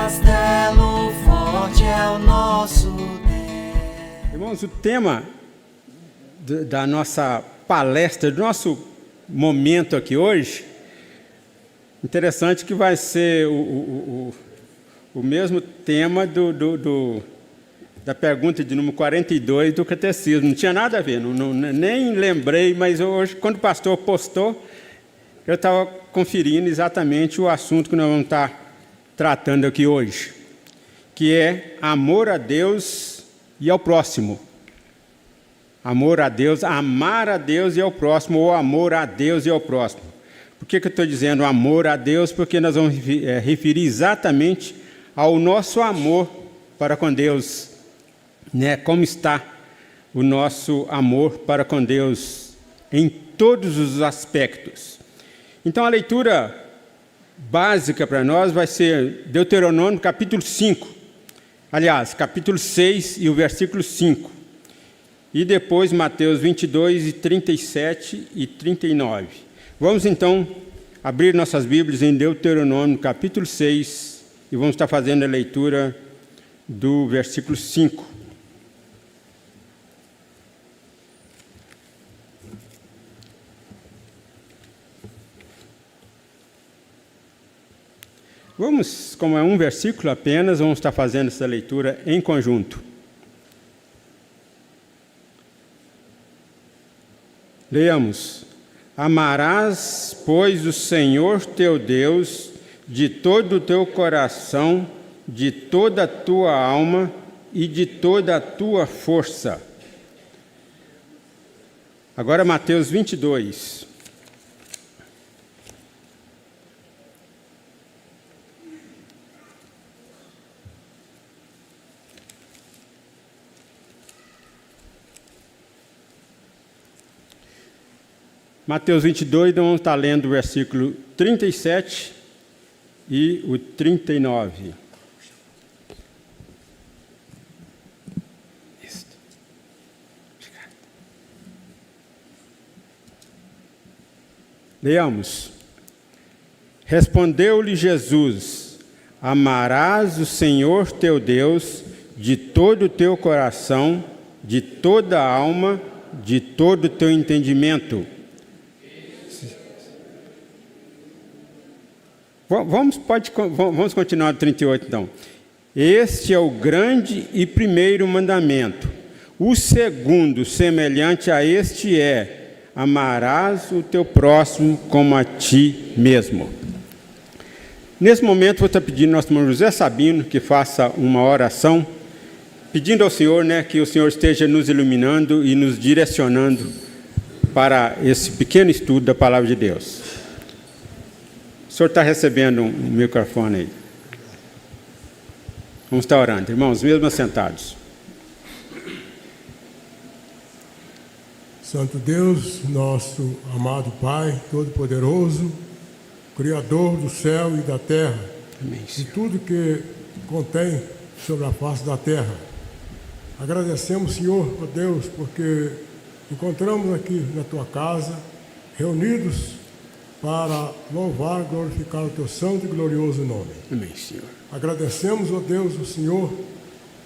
castelo forte é o nosso Deus. Irmãos, o tema da nossa palestra, do nosso momento aqui hoje, interessante que vai ser o mesmo tema da pergunta de número 42 do Catecismo. Não tinha nada a ver, nem lembrei, mas hoje, quando o pastor postou, eu estava conferindo exatamente o assunto que nós vamos estar tratando aqui hoje, que é amor a Deus e ao próximo. Amor a Deus, amar a Deus e ao próximo, ou amor a Deus e ao próximo. Por que eu estou dizendo amor a Deus? Porque nós vamos referir exatamente ao nosso amor para com Deus, né? Como está o nosso amor para com Deus em todos os aspectos. Então a leitura básica para nós vai ser Deuteronômio capítulo 5, aliás, capítulo 6 e o versículo 5. E depois Mateus 22, 37 e 39. Vamos então abrir nossas Bíblias em Deuteronômio capítulo 6 e vamos estar fazendo a leitura do versículo 5. Vamos, como é um versículo apenas, vamos estar fazendo essa leitura em conjunto. Leamos. Amarás, pois, o Senhor teu Deus de todo o teu coração, de toda a tua alma e de toda a tua força. Agora Mateus 22. Mateus 22, nós vamos estar lendo o versículo 37 e o 39. Leamos. Respondeu-lhe Jesus: amarás o Senhor teu Deus de todo o teu coração, de toda a alma, de todo o teu entendimento. Vamos continuar no 38, então. Este é o grande e primeiro mandamento. O segundo, semelhante a este, é: amarás o teu próximo como a ti mesmo. Nesse momento, vou estar pedindo ao nosso irmão José Sabino que faça uma oração, pedindo ao Senhor, que o Senhor esteja nos iluminando e nos direcionando para esse pequeno estudo da Palavra de Deus. O senhor está recebendo um microfone aí. Vamos estar orando, irmãos, mesmo assentados. Santo Deus, nosso amado Pai, Todo-Poderoso, Criador do céu e da terra, amém, e tudo que contém sobre a face da terra. Agradecemos, Senhor, ó Deus, porque encontramos aqui na Tua casa, reunidos para louvar e glorificar o Teu santo e glorioso nome. Amém, Senhor. Agradecemos, ó Deus, o Senhor,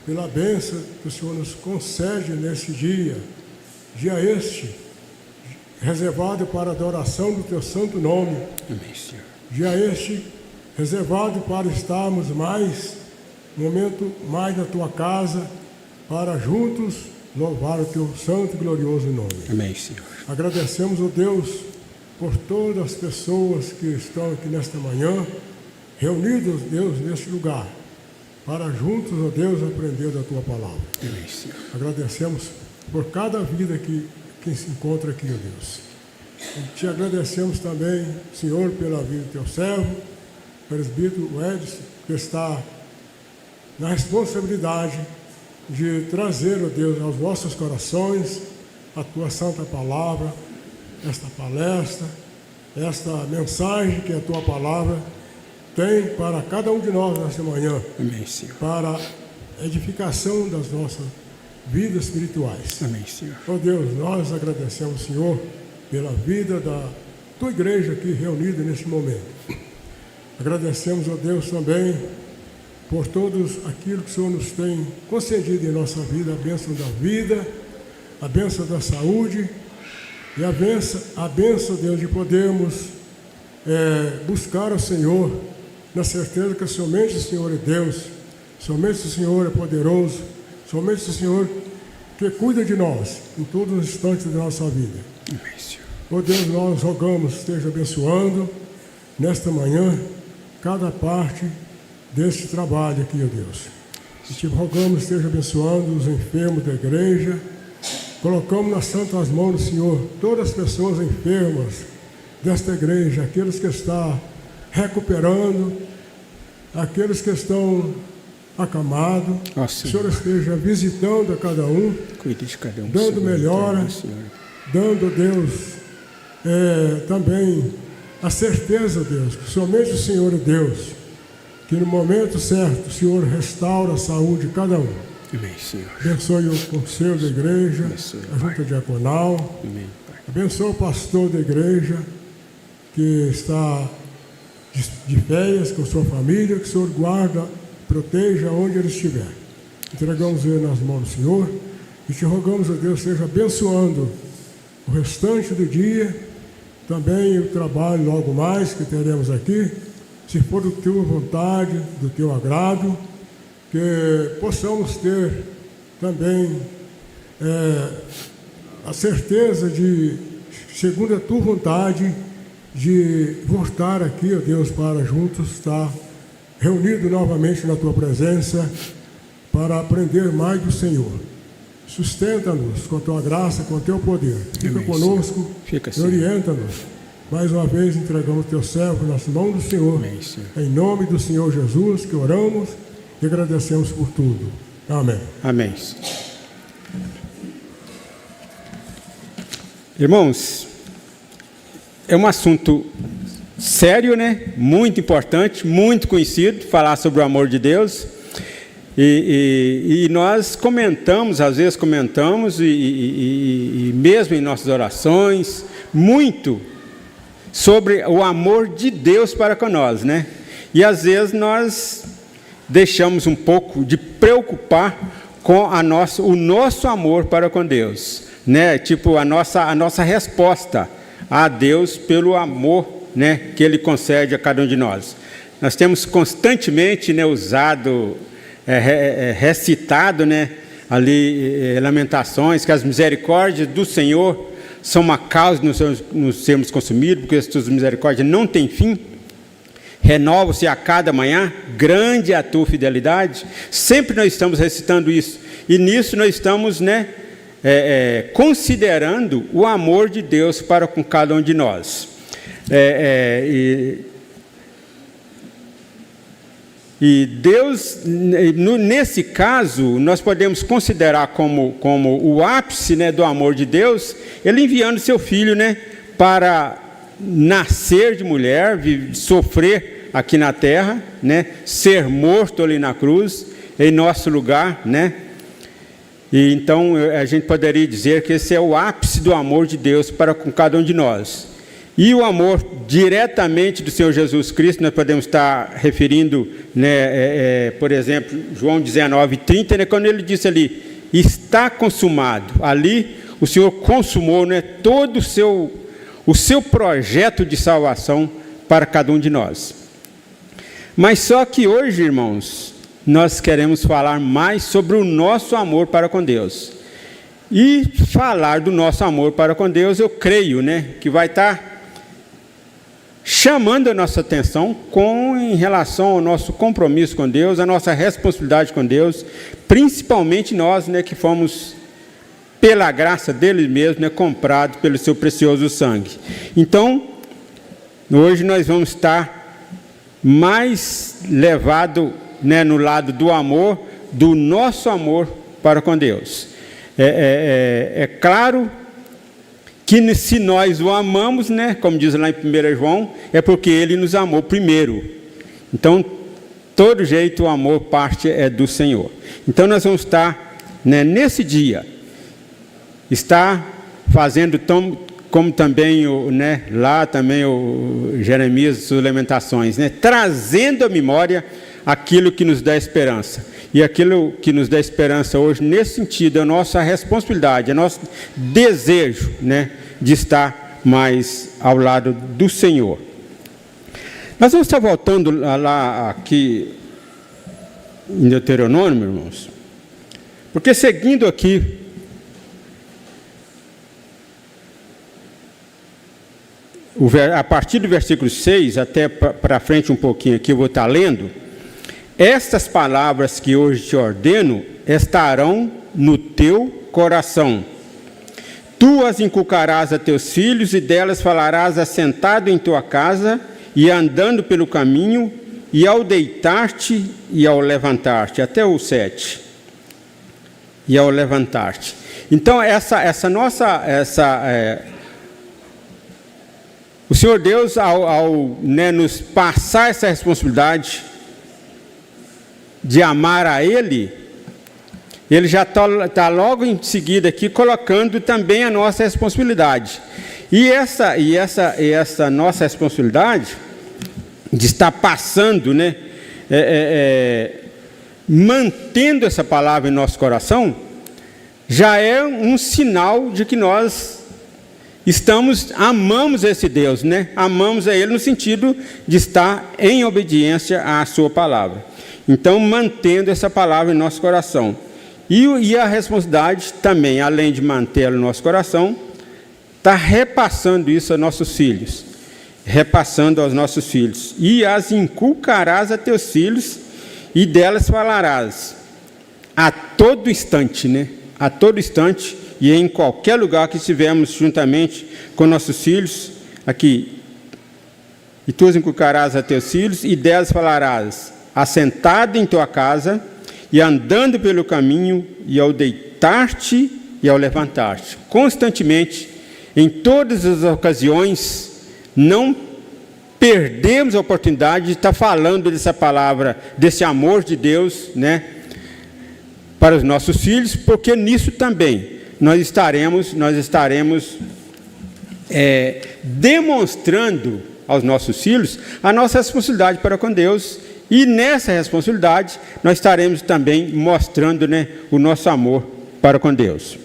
pela bênção que o Senhor nos concede nesse dia este, reservado para a adoração do Teu santo nome. Amém, Senhor. Dia este, reservado para estarmos um momento mais na Tua casa, para juntos louvar o Teu santo e glorioso nome. Amém, Senhor. Agradecemos, ó Deus, por todas as pessoas que estão aqui nesta manhã, reunidos, Deus, neste lugar, para juntos, ó Deus, aprender da Tua palavra. Amém, Senhor. Agradecemos por cada vida que se encontra aqui, ó Deus. E te agradecemos também, Senhor, pela vida do Teu servo, presbítero Edson, que está na responsabilidade de trazer, ó Deus, aos vossos corações a Tua santa palavra, esta palestra, esta mensagem que a Tua palavra tem para cada um de nós nesta manhã. Amém, Senhor. Para a edificação das nossas vidas espirituais. Amém, Senhor. Ó Deus, nós agradecemos, Senhor, pela vida da Tua igreja aqui reunida neste momento. Agradecemos, ó Deus, também por todos aquilo que o Senhor nos tem concedido em nossa vida, a bênção da vida, a bênção da saúde e a bênção, Deus, de podermos buscar o Senhor na certeza que somente o Senhor é Deus, somente o Senhor é poderoso, somente o Senhor que cuida de nós em todos os instantes da nossa vida. Ó Deus, nós rogamos, esteja abençoando nesta manhã cada parte deste trabalho aqui, ó Deus. E te rogamos, esteja abençoando os enfermos da igreja. Colocamos nas santas mãos do Senhor todas as pessoas enfermas desta igreja, aqueles que estão recuperando, aqueles que estão acamados. O Senhor esteja visitando a cada um, dando melhora, dando, Deus, também a certeza, Deus, que somente o Senhor é Deus, que no momento certo o Senhor restaura a saúde de cada um. Amém, Senhor. Abençoe o conselho da igreja, Abençoe, a junta diaconal. Amém, Pai. Abençoe o pastor da igreja que está de férias com sua família, que o Senhor guarda, proteja onde ele estiver. Entregamos ele nas mãos do Senhor e te rogamos, ó Deus, seja abençoando o restante do dia, também o trabalho logo mais que teremos aqui, se for do tua vontade, do teu agrado, que possamos ter também a certeza de, segundo a tua vontade, de voltar aqui, ó Deus, para juntos estar reunidos novamente na tua presença, para aprender mais do Senhor. Sustenta-nos com a tua graça, com o teu poder. Fica conosco, orienta-nos. Mais uma vez entregamos teu servo nas mãos do Senhor. Amém, Senhor. Em nome do Senhor Jesus, que oramos e agradecemos por tudo. Amém. Amém. Irmãos, é um assunto sério, né? Muito importante, muito conhecido, falar sobre o amor de Deus. E nós comentamos, às vezes comentamos, e mesmo em nossas orações, muito sobre o amor de Deus para com nós, né? E às vezes nós deixamos um pouco de preocupar com o nosso amor para com Deus, né? Tipo, a nossa resposta a Deus pelo amor, né, que Ele concede a cada um de nós. Nós temos constantemente, né, recitado, né, ali Lamentações, que as misericórdias do Senhor são uma causa de nos sermos consumidos, porque as tuas misericórdias não têm fim, renovam-se a cada manhã, grande é a tua fidelidade. Sempre nós estamos recitando isso, e nisso nós estamos, né, considerando o amor de Deus para com cada um de nós. E Deus, nesse caso, nós podemos considerar como o ápice, né, do amor de Deus, Ele enviando seu Filho, né, para nascer de mulher, sofrer aqui na terra, né, ser morto ali na cruz, em nosso lugar, né. E então a gente poderia dizer que esse é o ápice do amor de Deus para com cada um de nós. E o amor diretamente do Senhor Jesus Cristo, nós podemos estar referindo, né, por exemplo, João 19:30, né, quando ele disse ali, está consumado. Ali o Senhor consumou, né, todo o seu projeto de salvação para cada um de nós. Mas só que hoje, irmãos, nós queremos falar mais sobre o nosso amor para com Deus. E falar do nosso amor para com Deus, eu creio, né, que vai estar chamando a nossa atenção em relação ao nosso compromisso com Deus, a nossa responsabilidade com Deus, principalmente nós, né, que fomos, pela graça dele mesmo, né, comprados pelo seu precioso sangue. Então, hoje nós vamos estar mais levados, né, no lado do amor, do nosso amor para com Deus. É claro que se nós o amamos, né, como diz lá em 1 João, é porque Ele nos amou primeiro. Então, todo jeito o amor parte do Senhor. Então, nós vamos estar, né, nesse dia, está fazendo como também lá também o Jeremias, suas Lamentações, né, trazendo à memória aquilo que nos dá esperança. E aquilo que nos dá esperança hoje, nesse sentido, é a nossa responsabilidade, é nosso desejo, né, de estar mais ao lado do Senhor. Nós vamos estar voltando lá aqui em Deuteronômio, irmãos, porque seguindo aqui, a partir do versículo 6, até para frente um pouquinho aqui, eu vou estar lendo. Estas palavras que hoje te ordeno estarão no teu coração. Tu as inculcarás a teus filhos, e delas falarás assentado em tua casa, e andando pelo caminho, e ao deitar-te e ao levantar-te. Até o 7. E ao levantar-te. Então, o Senhor Deus, ao nos passar essa responsabilidade de amar a Ele, Ele já está logo em seguida aqui colocando também a nossa responsabilidade. E essa nossa responsabilidade de estar passando, né, mantendo essa palavra em nosso coração, já é um sinal de que nós amamos esse Deus, né? Amamos a Ele no sentido de estar em obediência à sua palavra. Então, mantendo essa palavra em nosso coração. E a responsabilidade também, além de mantê-la no nosso coração, está repassando isso aos nossos filhos. Repassando aos nossos filhos. E as inculcarás a teus filhos, e delas falarás a todo instante, né? A todo instante, e em qualquer lugar que estivermos juntamente com nossos filhos, aqui. E tu as inculcarás a teus filhos, e delas falarás assentado em tua casa, e andando pelo caminho, e ao deitar-te e ao levantar-te. Constantemente, em todas as ocasiões, não perdemos a oportunidade de estar falando dessa palavra, desse amor de Deus, né, para os nossos filhos, porque nisso também nós estaremos demonstrando aos nossos filhos a nossa responsabilidade para com Deus. E nessa responsabilidade, nós estaremos também mostrando, né, o nosso amor para com Deus.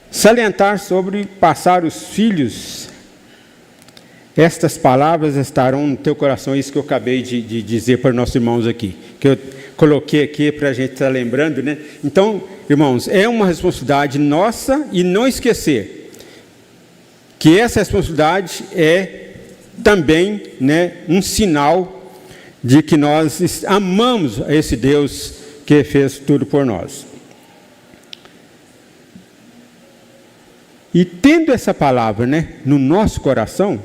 Salientar sobre passar os filhos, estas palavras estarão no teu coração, isso que eu acabei de dizer para os nossos irmãos aqui, que eu coloquei aqui para a gente estar lembrando, né? Então, irmãos, é uma responsabilidade nossa, e não esquecer que essa responsabilidade é também, né, um sinal de que nós amamos esse Deus que fez tudo por nós. E tendo essa palavra, né, no nosso coração,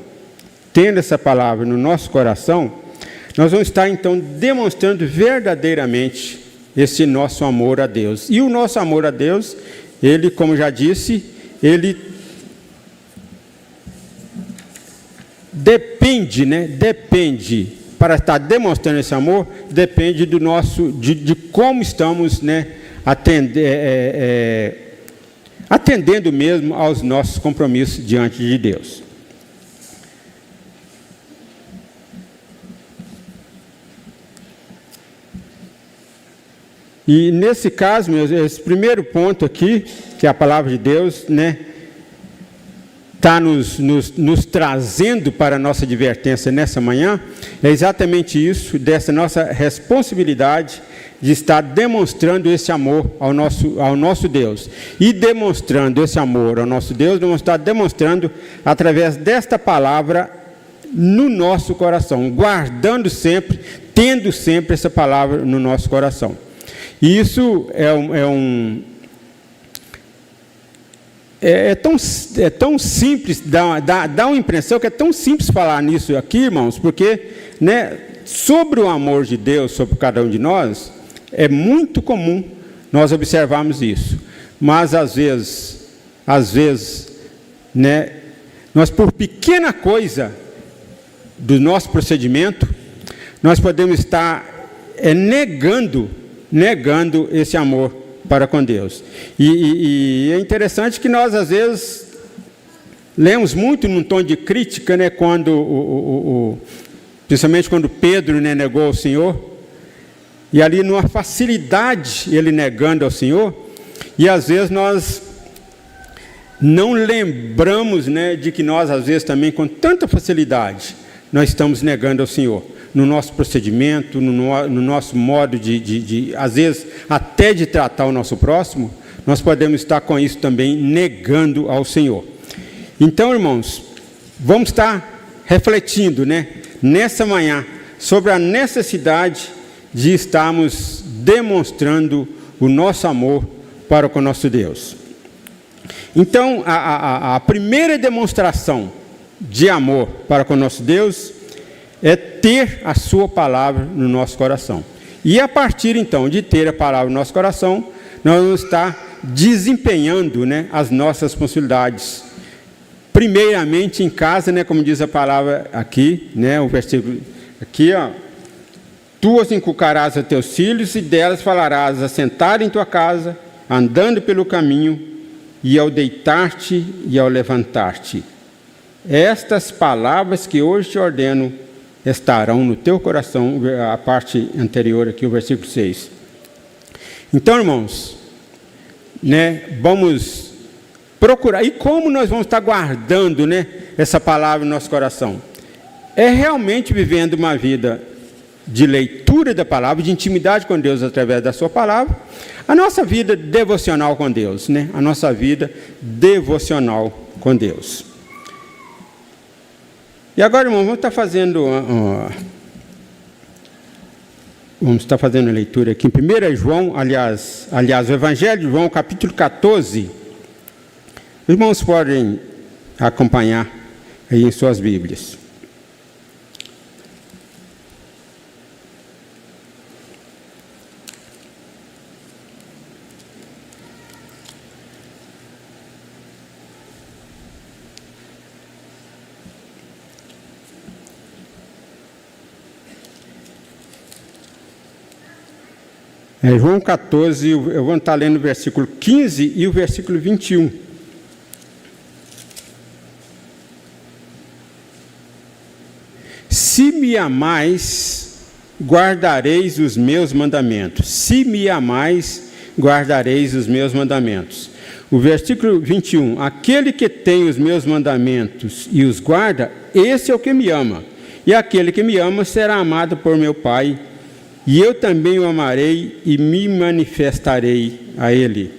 nós vamos estar então demonstrando verdadeiramente esse nosso amor a Deus. E o nosso amor a Deus, ele, como já disse, ele depende, para estar demonstrando esse amor, depende do nosso, de como estamos, né, atendendo mesmo aos nossos compromissos diante de Deus. E nesse caso, meus, esse primeiro ponto aqui, que é a palavra de Deus, né, está nos trazendo para a nossa advertência nessa manhã, é exatamente isso, dessa nossa responsabilidade de estar demonstrando esse amor ao nosso Deus. E demonstrando esse amor ao nosso Deus, vamos estar demonstrando através desta palavra no nosso coração, guardando sempre, tendo sempre essa palavra no nosso coração. E isso é tão simples, dá uma impressão que é tão simples falar nisso aqui, irmãos, porque, né, sobre o amor de Deus sobre cada um de nós, é muito comum nós observarmos isso. Mas às vezes, né, nós, por pequena coisa do nosso procedimento, nós podemos estar negando esse amor para com Deus. E é interessante que nós, às vezes, lemos muito num tom de crítica, né, quando principalmente quando Pedro, né, negou ao Senhor, e ali numa facilidade ele negando ao Senhor, e às vezes nós não lembramos, né, de que nós às vezes também com tanta facilidade nós estamos negando ao Senhor, no nosso procedimento, no nosso modo às vezes até de tratar o nosso próximo, nós podemos estar com isso também negando ao Senhor. Então, irmãos, vamos estar refletindo, né, nessa manhã sobre a necessidade de estarmos demonstrando o nosso amor para com o nosso Deus. Então, a primeira demonstração de amor para com o nosso Deus é ter a sua palavra no nosso coração. E a partir, então, de ter a palavra no nosso coração, nós vamos estar desempenhando, né, as nossas responsabilidades. Primeiramente em casa, né, como diz a palavra aqui, né, o versículo aqui, ó. Tu as inculcarás a teus filhos, e delas falarás assentado em tua casa, andando pelo caminho, e ao deitar-te e ao levantar-te. Estas palavras que hoje te ordeno estarão no teu coração, a parte anterior aqui, o versículo 6. Então, irmãos, né, vamos procurar. E como nós vamos estar guardando, né, essa palavra no nosso coração? É realmente vivendo uma vida de leitura da palavra, de intimidade com Deus através da sua palavra, a nossa vida devocional com Deus, né? A nossa vida devocional com Deus. E agora, irmão, vamos estar fazendo a leitura aqui em 1 João, aliás, o Evangelho de João, capítulo 14. Os irmãos podem acompanhar aí em suas Bíblias. João 14, eu vou estar lendo o versículo 15 e o versículo 21. Se me amais, guardareis os meus mandamentos. Se me amais, guardareis os meus mandamentos. O versículo 21. Aquele que tem os meus mandamentos e os guarda, esse é o que me ama. E aquele que me ama será amado por meu Pai, e eu também o amarei e me manifestarei a ele.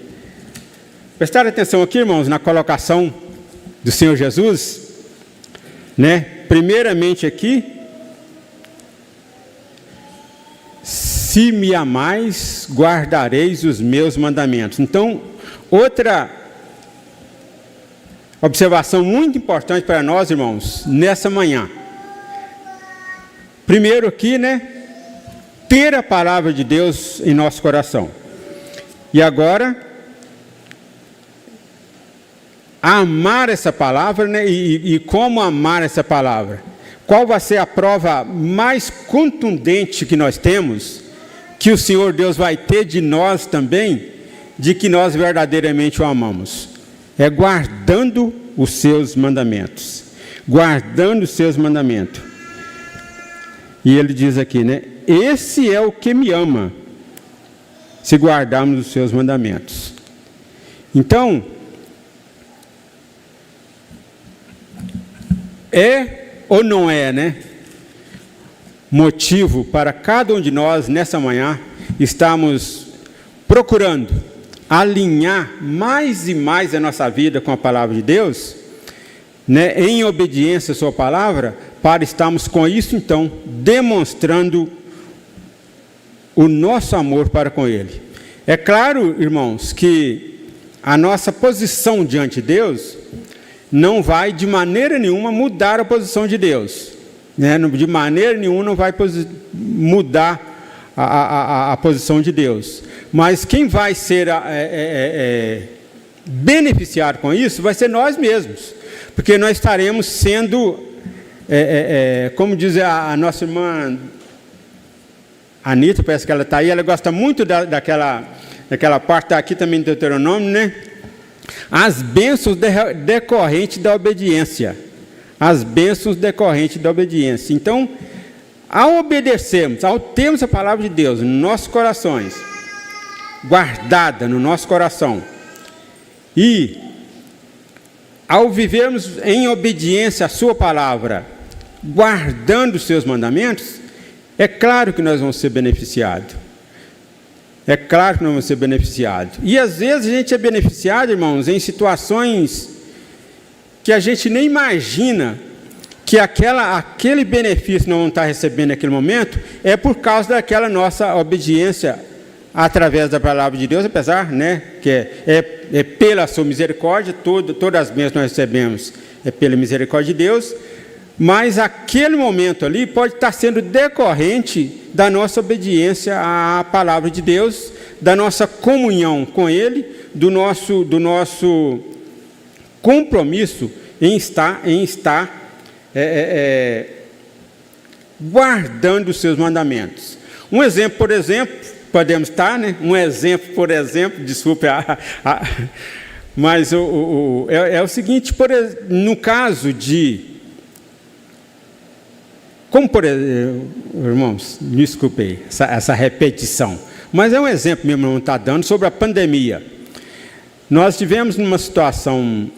Prestaram atenção aqui, irmãos, na colocação do Senhor Jesus, né? Primeiramente aqui, se me amais, guardareis os meus mandamentos. Então, outra observação muito importante para nós, irmãos, nessa manhã. Primeiro aqui, né? Ter a palavra de Deus em nosso coração. E agora, amar essa palavra, né? E como amar essa palavra? Qual vai ser a prova mais contundente que nós temos, que o Senhor Deus vai ter de nós também, de que nós verdadeiramente o amamos? É guardando os seus mandamentos. Guardando os seus mandamentos. E ele diz aqui, né? Esse é o que me ama, se guardarmos os seus mandamentos. Então, é ou não é, né? Motivo para cada um de nós, nessa manhã, estamos procurando alinhar mais e mais a nossa vida com a palavra de Deus, né? Em obediência à sua palavra, para estarmos com isso, então, demonstrando o nosso amor para com Ele. É claro, irmãos, que a nossa posição diante de Deus não vai de maneira nenhuma mudar a posição de Deus, né? De maneira nenhuma não vai mudar a posição de Deus. Mas quem vai ser beneficiado com isso vai ser nós mesmos, porque nós estaremos sendo, como diz a nossa irmã Anita, parece que ela está aí, ela gosta muito daquela parte, está aqui também do Deuteronômio, né? As bênçãos decorrentes da obediência. As bênçãos decorrentes da obediência. Então, ao obedecermos, ao termos a palavra de Deus nos nossos corações, guardada no nosso coração, e ao vivermos em obediência à sua palavra, guardando os seus mandamentos, é claro que nós vamos ser beneficiados. É claro que nós vamos ser beneficiados. E às vezes a gente é beneficiado, irmãos, em situações que a gente nem imagina que aquele benefício que nós vamos estar recebendo naquele momento é por causa daquela nossa obediência através da palavra de Deus, apesar, né, que é pela sua misericórdia, todas as bênçãos que nós recebemos é pela misericórdia de Deus, mas aquele momento ali pode estar sendo decorrente da nossa obediência à palavra de Deus, da nossa comunhão com Ele, do nosso compromisso em estar guardando os seus mandamentos. Um exemplo, por exemplo, podemos estar, né? Um exemplo, por exemplo, desculpe, mas é o seguinte, no caso de, como por exemplo, irmãos, me desculpem essa repetição, mas é um exemplo mesmo que não está dando sobre a pandemia. Nós tivemos numa situação,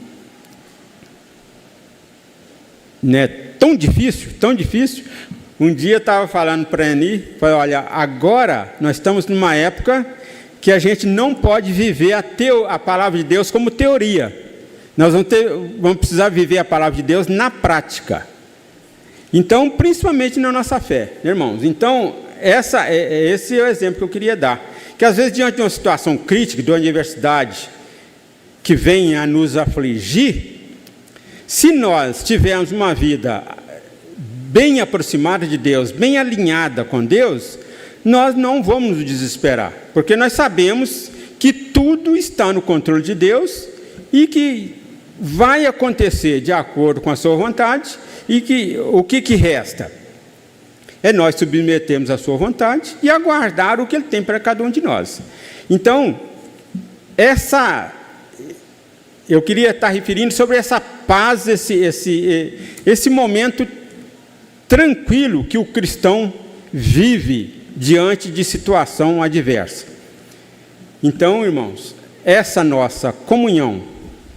né, tão difícil. Um dia eu estava falando para a Eni, falei, olha, agora nós estamos numa época que a gente não pode viver a palavra de Deus como teoria. Nós vamos precisar viver a palavra de Deus na prática. Então, principalmente na nossa fé, irmãos. Então, esse é o exemplo que eu queria dar. Que às vezes, diante de uma situação crítica, de uma adversidade que vem a nos afligir, se nós tivermos uma vida bem aproximada de Deus, bem alinhada com Deus, nós não vamos nos desesperar, porque nós sabemos que tudo está no controle de Deus e que vai acontecer de acordo com a sua vontade, e que o que resta é nós submetermos a sua vontade e aguardar o que Ele tem para cada um de nós. Então, eu queria estar referindo sobre essa paz, esse momento tranquilo que o cristão vive diante de situação adversa. Então, irmãos, essa nossa comunhão,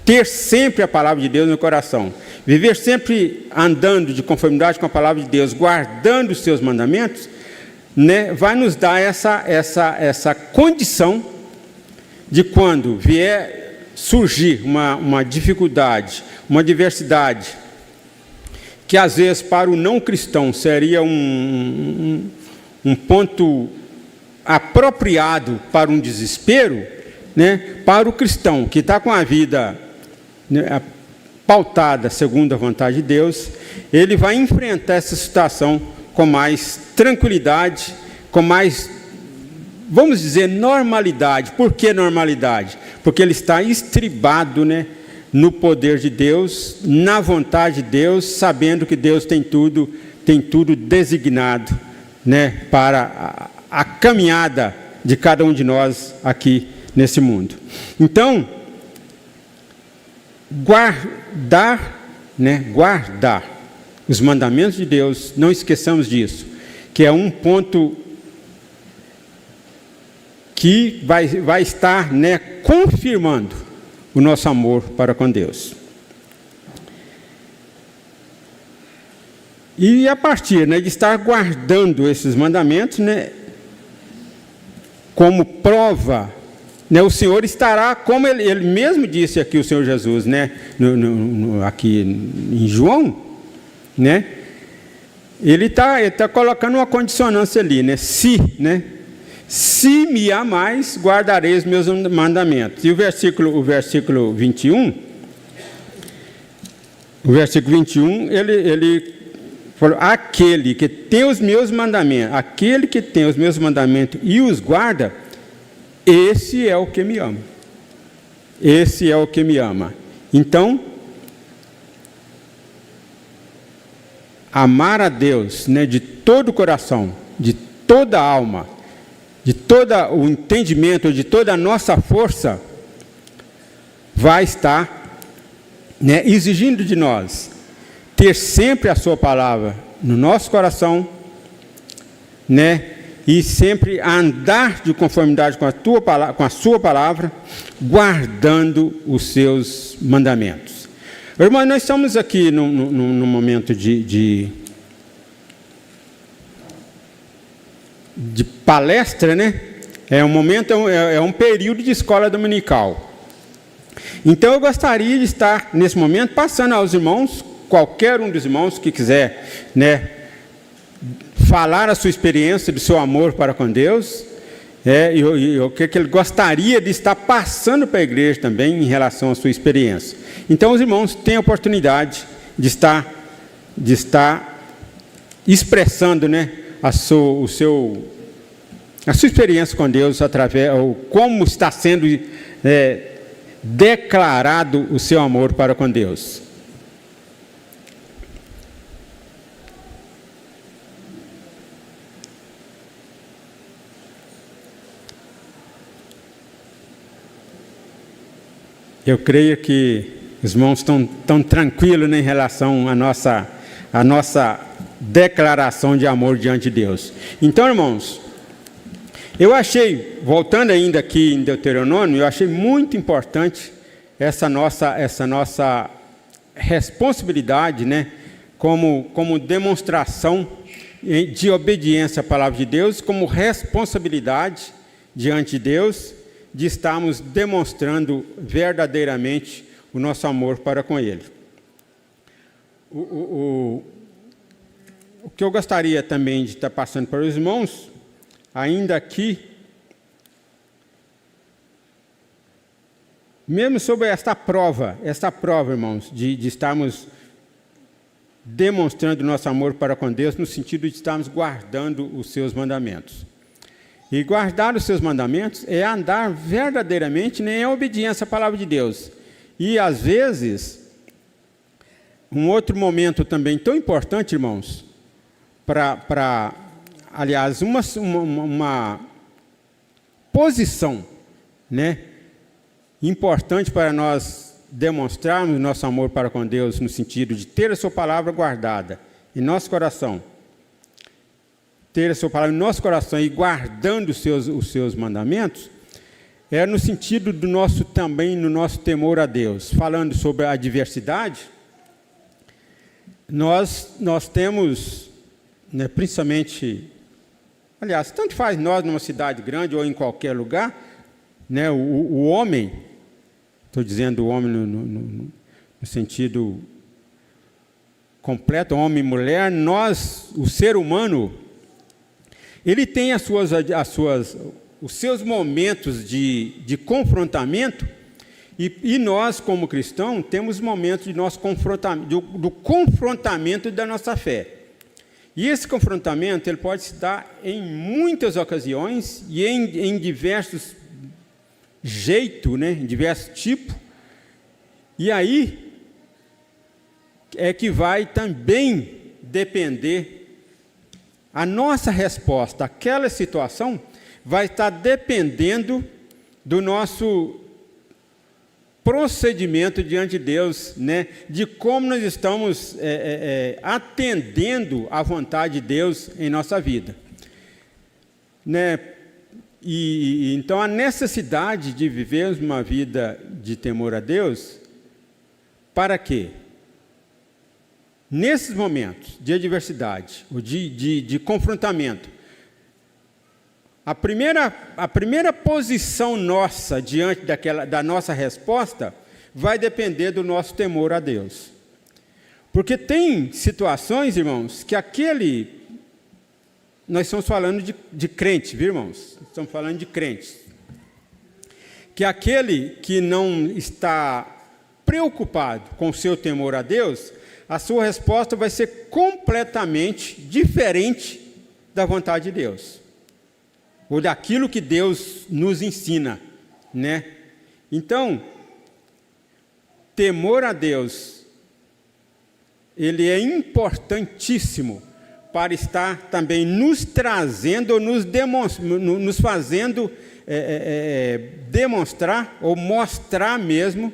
ter sempre a palavra de Deus no coração, viver sempre andando de conformidade com a palavra de Deus, guardando os seus mandamentos, né, vai nos dar essa condição de quando vier surgir uma dificuldade, uma adversidade, que às vezes para o não cristão seria um ponto apropriado para um desespero, né, para o cristão que está com a vida, né, pautada segundo a vontade de Deus, ele vai enfrentar essa situação com mais tranquilidade, com mais, vamos dizer, normalidade. Por que normalidade? Porque ele está estribado, né, no poder de Deus, na vontade de Deus, sabendo que Deus tem tudo designado, né, para a caminhada de cada um de nós aqui nesse mundo. Então, guardar os mandamentos de Deus, não esqueçamos disso, que é um ponto que vai estar, né, confirmando o nosso amor para com Deus. E a partir, né, de estar guardando esses mandamentos, né, como prova, né, o Senhor estará, como ele mesmo disse aqui, o Senhor Jesus, né, aqui em João, né, ele está colocando uma condicionância ali, né, se me amais, guardareis meus mandamentos. E o versículo 21, ele falou, aquele que tem os meus mandamentos e os guarda, esse é o que me ama. Esse é o que me ama. Então, amar a Deus, né, de todo o coração, de toda a alma, de todo o entendimento, de toda a nossa força, vai estar, né, exigindo de nós ter sempre a sua palavra no nosso coração, né? E sempre andar de conformidade com a sua palavra, guardando os seus mandamentos. Irmãos, nós estamos aqui num momento de palestra, né? É um período de escola dominical. Então eu gostaria de estar nesse momento passando aos irmãos, qualquer um dos irmãos que quiser, né, falar a sua experiência, do seu amor para com Deus, e o que ele gostaria de estar passando para a igreja também em relação à sua experiência. Então os irmãos têm a oportunidade de estar expressando, né, a sua experiência com Deus, ou como está sendo declarado o seu amor para com Deus. Eu creio que os irmãos estão tranquilos, né, em relação à nossa declaração de amor diante de Deus. Então, irmãos, eu achei, voltando ainda aqui em Deuteronômio, eu achei muito importante essa nossa responsabilidade, né, como demonstração de obediência à palavra de Deus, como responsabilidade diante de Deus, de estarmos demonstrando verdadeiramente o nosso amor para com Ele. O que eu gostaria também de estar passando para os irmãos, ainda aqui, mesmo sobre esta prova, irmãos, de estarmos demonstrando o nosso amor para com Deus, no sentido de estarmos guardando os seus mandamentos. E guardar os seus mandamentos é andar verdadeiramente em obediência à palavra de Deus. E, às vezes, um outro momento também tão importante, irmãos, aliás, uma posição, né, importante para nós demonstrarmos nosso amor para com Deus, no sentido de ter a sua palavra guardada em nosso coração, ter a sua palavra em nosso coração e guardando os seus mandamentos, é no sentido do nosso temor a Deus. Falando sobre a diversidade, nós temos, né, principalmente, aliás, tanto faz nós numa cidade grande ou em qualquer lugar, né, o homem, estou dizendo o homem no sentido completo, homem e mulher, o ser humano, ele tem os seus momentos de confrontamento, e nós, como cristãos, temos momentos de nosso confrontamento, do confrontamento da nossa fé. E esse confrontamento ele pode se dar em muitas ocasiões e em diversos jeitos, né, em diversos tipos. E aí é que vai também depender a nossa resposta àquela situação, vai estar dependendo do nosso procedimento diante de Deus, né? De como nós estamos atendendo à vontade de Deus em nossa vida, né? E então a necessidade de vivermos uma vida de temor a Deus, para quê? Nesses momentos de adversidade, ou de confrontamento, a primeira posição nossa diante da nossa resposta vai depender do nosso temor a Deus. Porque tem situações, irmãos, que nós estamos falando de crente, viu, irmãos? Estamos falando de crentes. Que aquele que não está preocupado com o seu temor a Deus, a sua resposta vai ser completamente diferente da vontade de Deus, ou daquilo que Deus nos ensina, né? Então, temor a Deus, ele é importantíssimo para estar também nos trazendo, nos fazendo demonstrar ou mostrar mesmo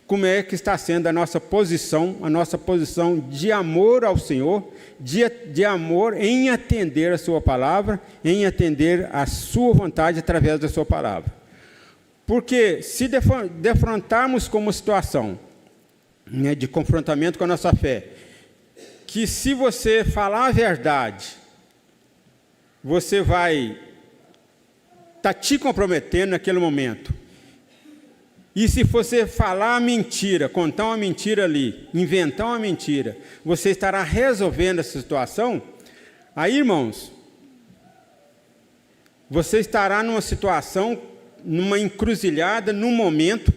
como é que está sendo a nossa posição de amor ao Senhor, de amor em atender a sua palavra, em atender a sua vontade através da sua palavra. Porque se defrontarmos com uma situação, né, de confrontamento com a nossa fé, que se você falar a verdade, você vai estar te comprometendo naquele momento. E se você falar a mentira, contar uma mentira ali, inventar uma mentira, você estará resolvendo essa situação. Aí, irmãos, você estará numa situação, numa encruzilhada, num momento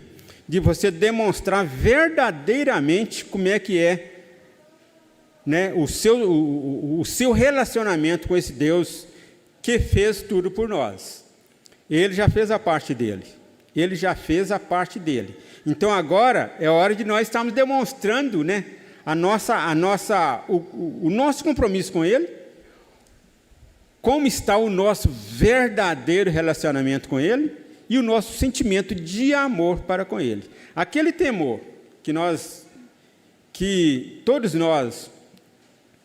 de você demonstrar verdadeiramente como é que é, né, o seu relacionamento com esse Deus que fez tudo por nós. Ele já fez a parte dele. Ele já fez a parte dele. Então agora é hora de nós estarmos demonstrando, né, o nosso compromisso com Ele, como está o nosso verdadeiro relacionamento com Ele e o nosso sentimento de amor para com Ele. Aquele temor que todos nós,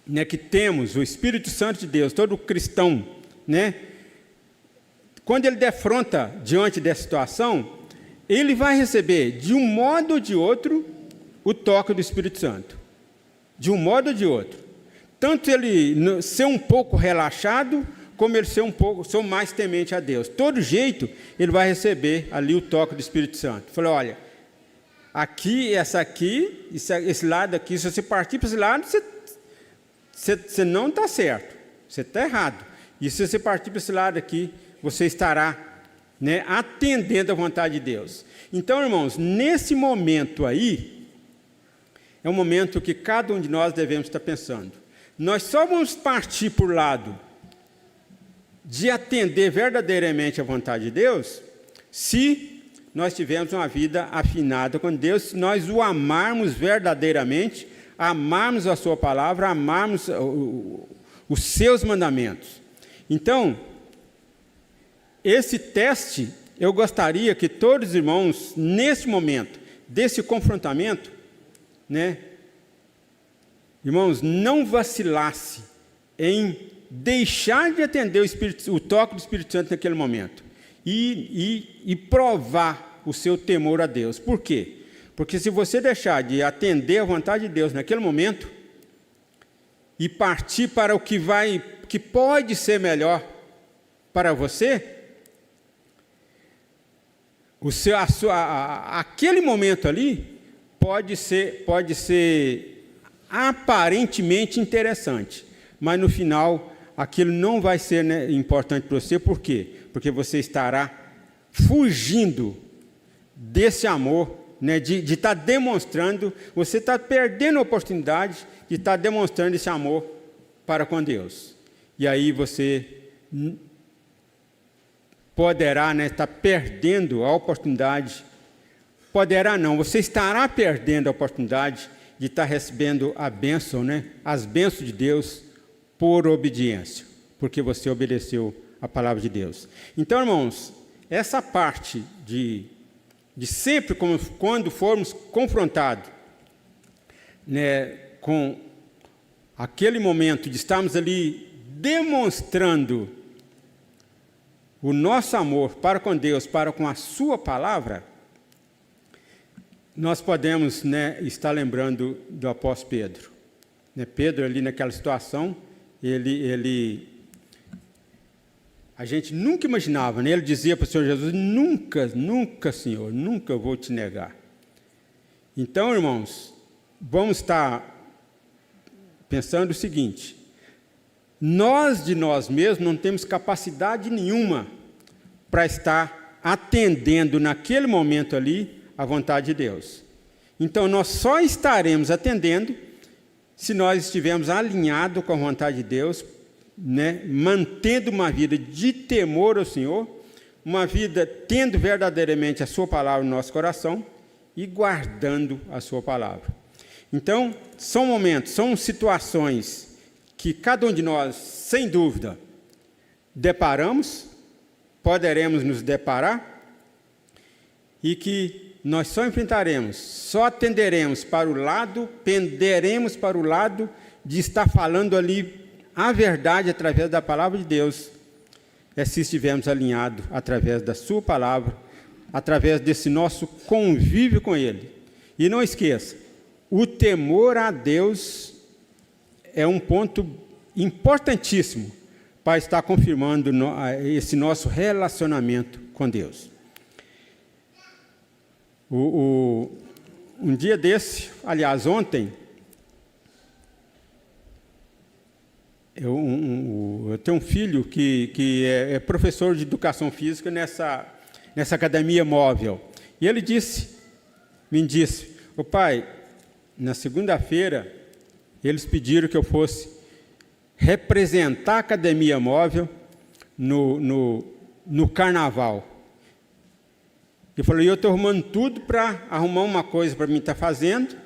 né, que temos o Espírito Santo de Deus, todo cristão, né, quando ele defronta diante dessa situação, ele vai receber, de um modo ou de outro, o toque do Espírito Santo. De um modo ou de outro. Tanto ele ser um pouco relaxado, como ele ser mais temente a Deus. Todo jeito, ele vai receber ali o toque do Espírito Santo. Falei, olha, esse lado aqui, se você partir para esse lado, você não está certo, você está errado. E se você partir para esse lado aqui, você estará, né, atendendo à vontade de Deus. Então, irmãos, nesse momento aí, é um momento que cada um de nós devemos estar pensando. Nós só vamos partir por lado de atender verdadeiramente à vontade de Deus, se nós tivermos uma vida afinada com Deus, se nós o amarmos verdadeiramente, amarmos a sua palavra, amarmos os seus mandamentos. Então, esse teste, eu gostaria que todos os irmãos, nesse momento, desse confrontamento, né, irmãos, não vacilasse em deixar de atender o toque do Espírito Santo naquele momento e provar o seu temor a Deus. Por quê? Porque se você deixar de atender a vontade de Deus naquele momento e partir para o que pode ser melhor para você, aquele momento ali pode ser aparentemente interessante, mas no final aquilo não vai ser, né, importante para você. Por quê? Porque você estará fugindo desse amor, né, de estar demonstrando, você está perdendo a oportunidade de estar demonstrando esse amor para com Deus. E aí você poderá, né, estar perdendo a oportunidade, poderá não, você estará perdendo a oportunidade de estar recebendo a bênção, né, as bênçãos de Deus por obediência, porque você obedeceu a palavra de Deus. Então, irmãos, essa parte de sempre, quando formos confrontados, né, com aquele momento de estarmos ali demonstrando o nosso amor para com Deus, para com a sua palavra, nós podemos, né, estar lembrando do apóstolo Pedro. Né, Pedro ali naquela situação, a gente nunca imaginava, né, ele dizia para o Senhor Jesus, nunca, Senhor, nunca vou te negar. Então, irmãos, vamos estar pensando o seguinte: nós de nós mesmos não temos capacidade nenhuma para estar atendendo naquele momento ali a vontade de Deus. Então, nós só estaremos atendendo se nós estivermos alinhados com a vontade de Deus, né, mantendo uma vida de temor ao Senhor, uma vida tendo verdadeiramente a sua palavra no nosso coração e guardando a sua palavra. Então, são momentos, são situações que cada um de nós, sem dúvida, poderemos nos deparar, e que nós só enfrentaremos, só atenderemos para o lado, penderemos para o lado de estar falando ali a verdade através da palavra de Deus, se estivermos alinhados através da sua palavra, através desse nosso convívio com Ele. E não esqueça, o temor a Deus é um ponto importantíssimo para estar confirmando esse nosso relacionamento com Deus. Um dia desse, aliás, ontem, eu tenho um filho que é professor de educação física nessa academia móvel. E ele me disse, ô pai, na segunda-feira, eles pediram que eu fosse representar a academia móvel no carnaval. Eu falei, eu estou arrumando tudo para arrumar uma coisa para mim estar fazendo,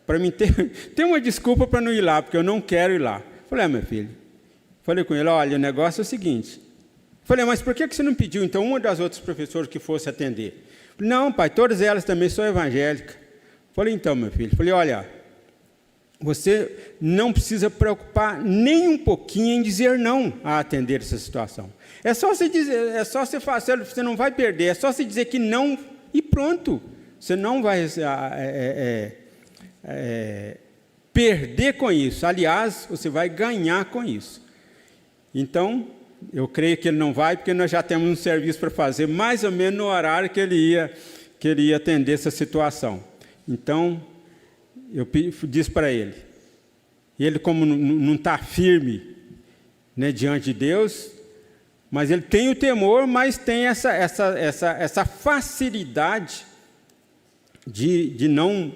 para mim ter uma desculpa para não ir lá, porque eu não quero ir lá. Eu falei, meu filho, falei com ele, olha, o negócio é o seguinte. Eu falei, mas por que você não pediu, então, uma das outras professoras que fosse atender? Eu falei, não, pai, todas elas também são evangélicas. Eu falei, então, meu filho, falei, olha, você não precisa preocupar nem um pouquinho em dizer não a atender essa situação. É só você dizer, você não vai perder, é só você dizer que não e pronto. Você não vai perder com isso. Aliás, você vai ganhar com isso. Então, eu creio que ele não vai, porque nós já temos um serviço para fazer, mais ou menos no horário que ele ia atender essa situação. Então, eu disse para ele, como não está firme, né, diante de Deus, mas ele tem o temor, mas tem essa facilidade de não,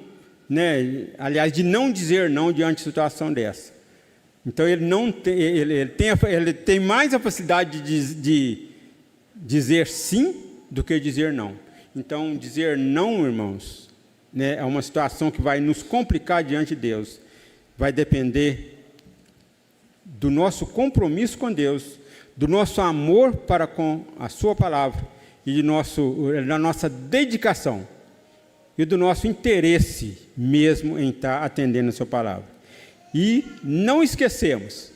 né, aliás, de não dizer não diante de situação dessa. Então ele tem mais a facilidade de dizer sim do que dizer não. Então, dizer não, irmãos, né, é uma situação que vai nos complicar diante de Deus. Vai depender do nosso compromisso com Deus, do nosso amor para com a sua palavra e da nossa dedicação e do nosso interesse mesmo em estar atendendo a sua palavra. E não esquecemos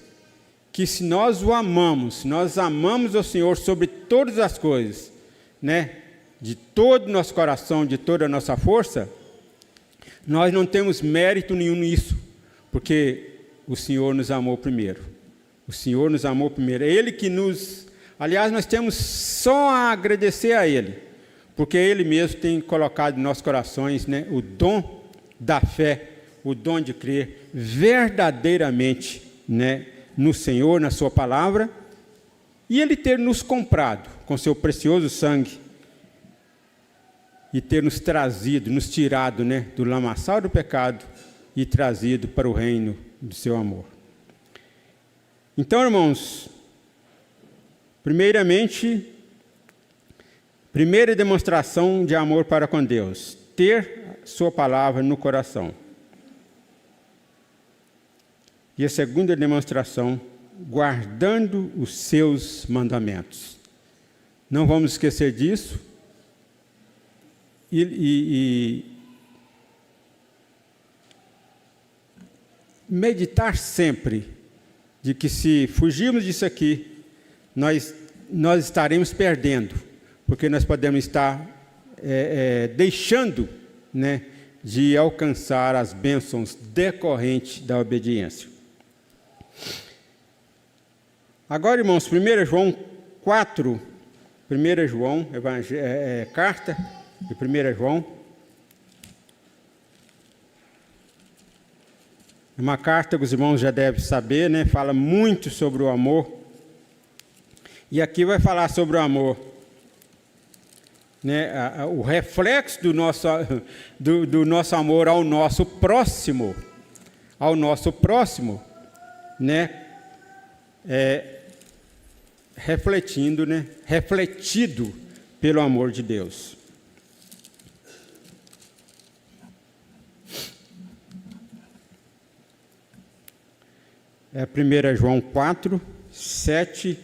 que se nós o amamos, se nós amamos o Senhor sobre todas as coisas, né, de todo o nosso coração, de toda a nossa força, nós não temos mérito nenhum nisso, porque o Senhor nos amou primeiro. O Senhor nos amou primeiro. É Ele que aliás, nós temos só a agradecer a Ele, porque Ele mesmo tem colocado em nossos corações, né, o dom da fé, o dom de crer verdadeiramente, né, no Senhor, na sua palavra, e Ele ter nos comprado com seu precioso sangue, e ter nos trazido, nos tirado, né, do lamaçal do pecado e trazido para o reino do seu amor. Então, irmãos, primeira demonstração de amor para com Deus, ter sua palavra no coração. E a segunda demonstração, guardando os seus mandamentos. Não vamos esquecer disso. E meditar sempre de que se fugirmos disso aqui, nós estaremos perdendo, porque nós podemos estar deixando, né, de alcançar as bênçãos decorrentes da obediência. Agora, irmãos, 1 João 4, 1 João, carta de 1 João, é uma carta que os irmãos já devem saber, né? Fala muito sobre o amor, e aqui vai falar sobre o amor, né? O reflexo do nosso amor ao nosso próximo, né? Refletindo, né? Refletido pelo amor de Deus. É 1 João 4, 7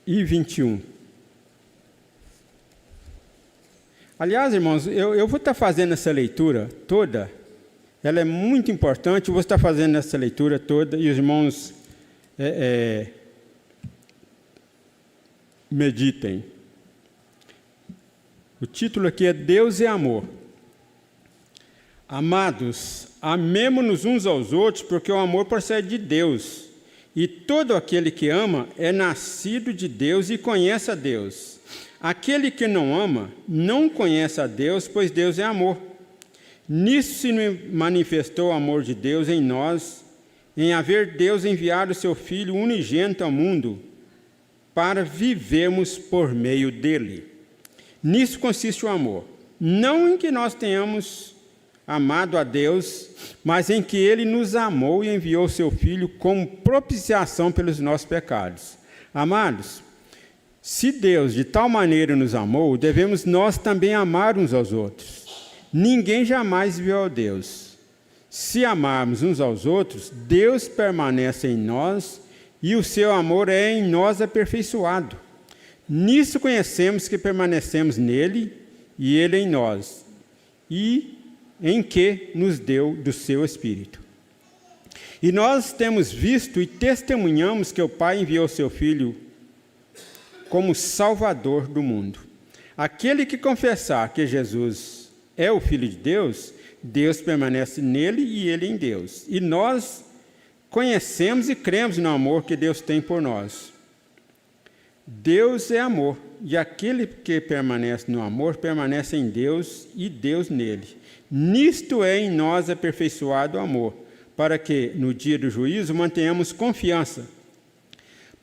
e 21. Aliás, irmãos, eu vou estar fazendo essa leitura toda, ela é muito importante, eu vou estar fazendo essa leitura toda, e os irmãos meditem. O título aqui é Deus é Amor. Amados, amemo-nos uns aos outros, porque o amor procede de Deus. E todo aquele que ama é nascido de Deus e conhece a Deus. Aquele que não ama não conhece a Deus, pois Deus é amor. Nisso se manifestou o amor de Deus em nós, em haver Deus enviado o seu Filho unigênito ao mundo, para vivermos por meio dele. Nisso consiste o amor, não em que nós tenhamos amado a Deus, mas em que Ele nos amou e enviou o seu Filho como propiciação pelos nossos pecados. Amados, se Deus de tal maneira nos amou, devemos nós também amar uns aos outros. Ninguém jamais viu a Deus. Se amarmos uns aos outros, Deus permanece em nós e o seu amor é em nós aperfeiçoado. Nisso conhecemos que permanecemos nele e ele em nós, e em que nos deu do seu Espírito. E nós temos visto e testemunhamos que o Pai enviou seu Filho como Salvador do mundo. Aquele que confessar que Jesus é o Filho de Deus, Deus permanece nele e ele em Deus. E nós conhecemos e cremos no amor que Deus tem por nós. Deus é amor, e aquele que permanece no amor permanece em Deus e Deus nele. Nisto é em nós aperfeiçoado o amor, para que, no dia do juízo, mantenhamos confiança.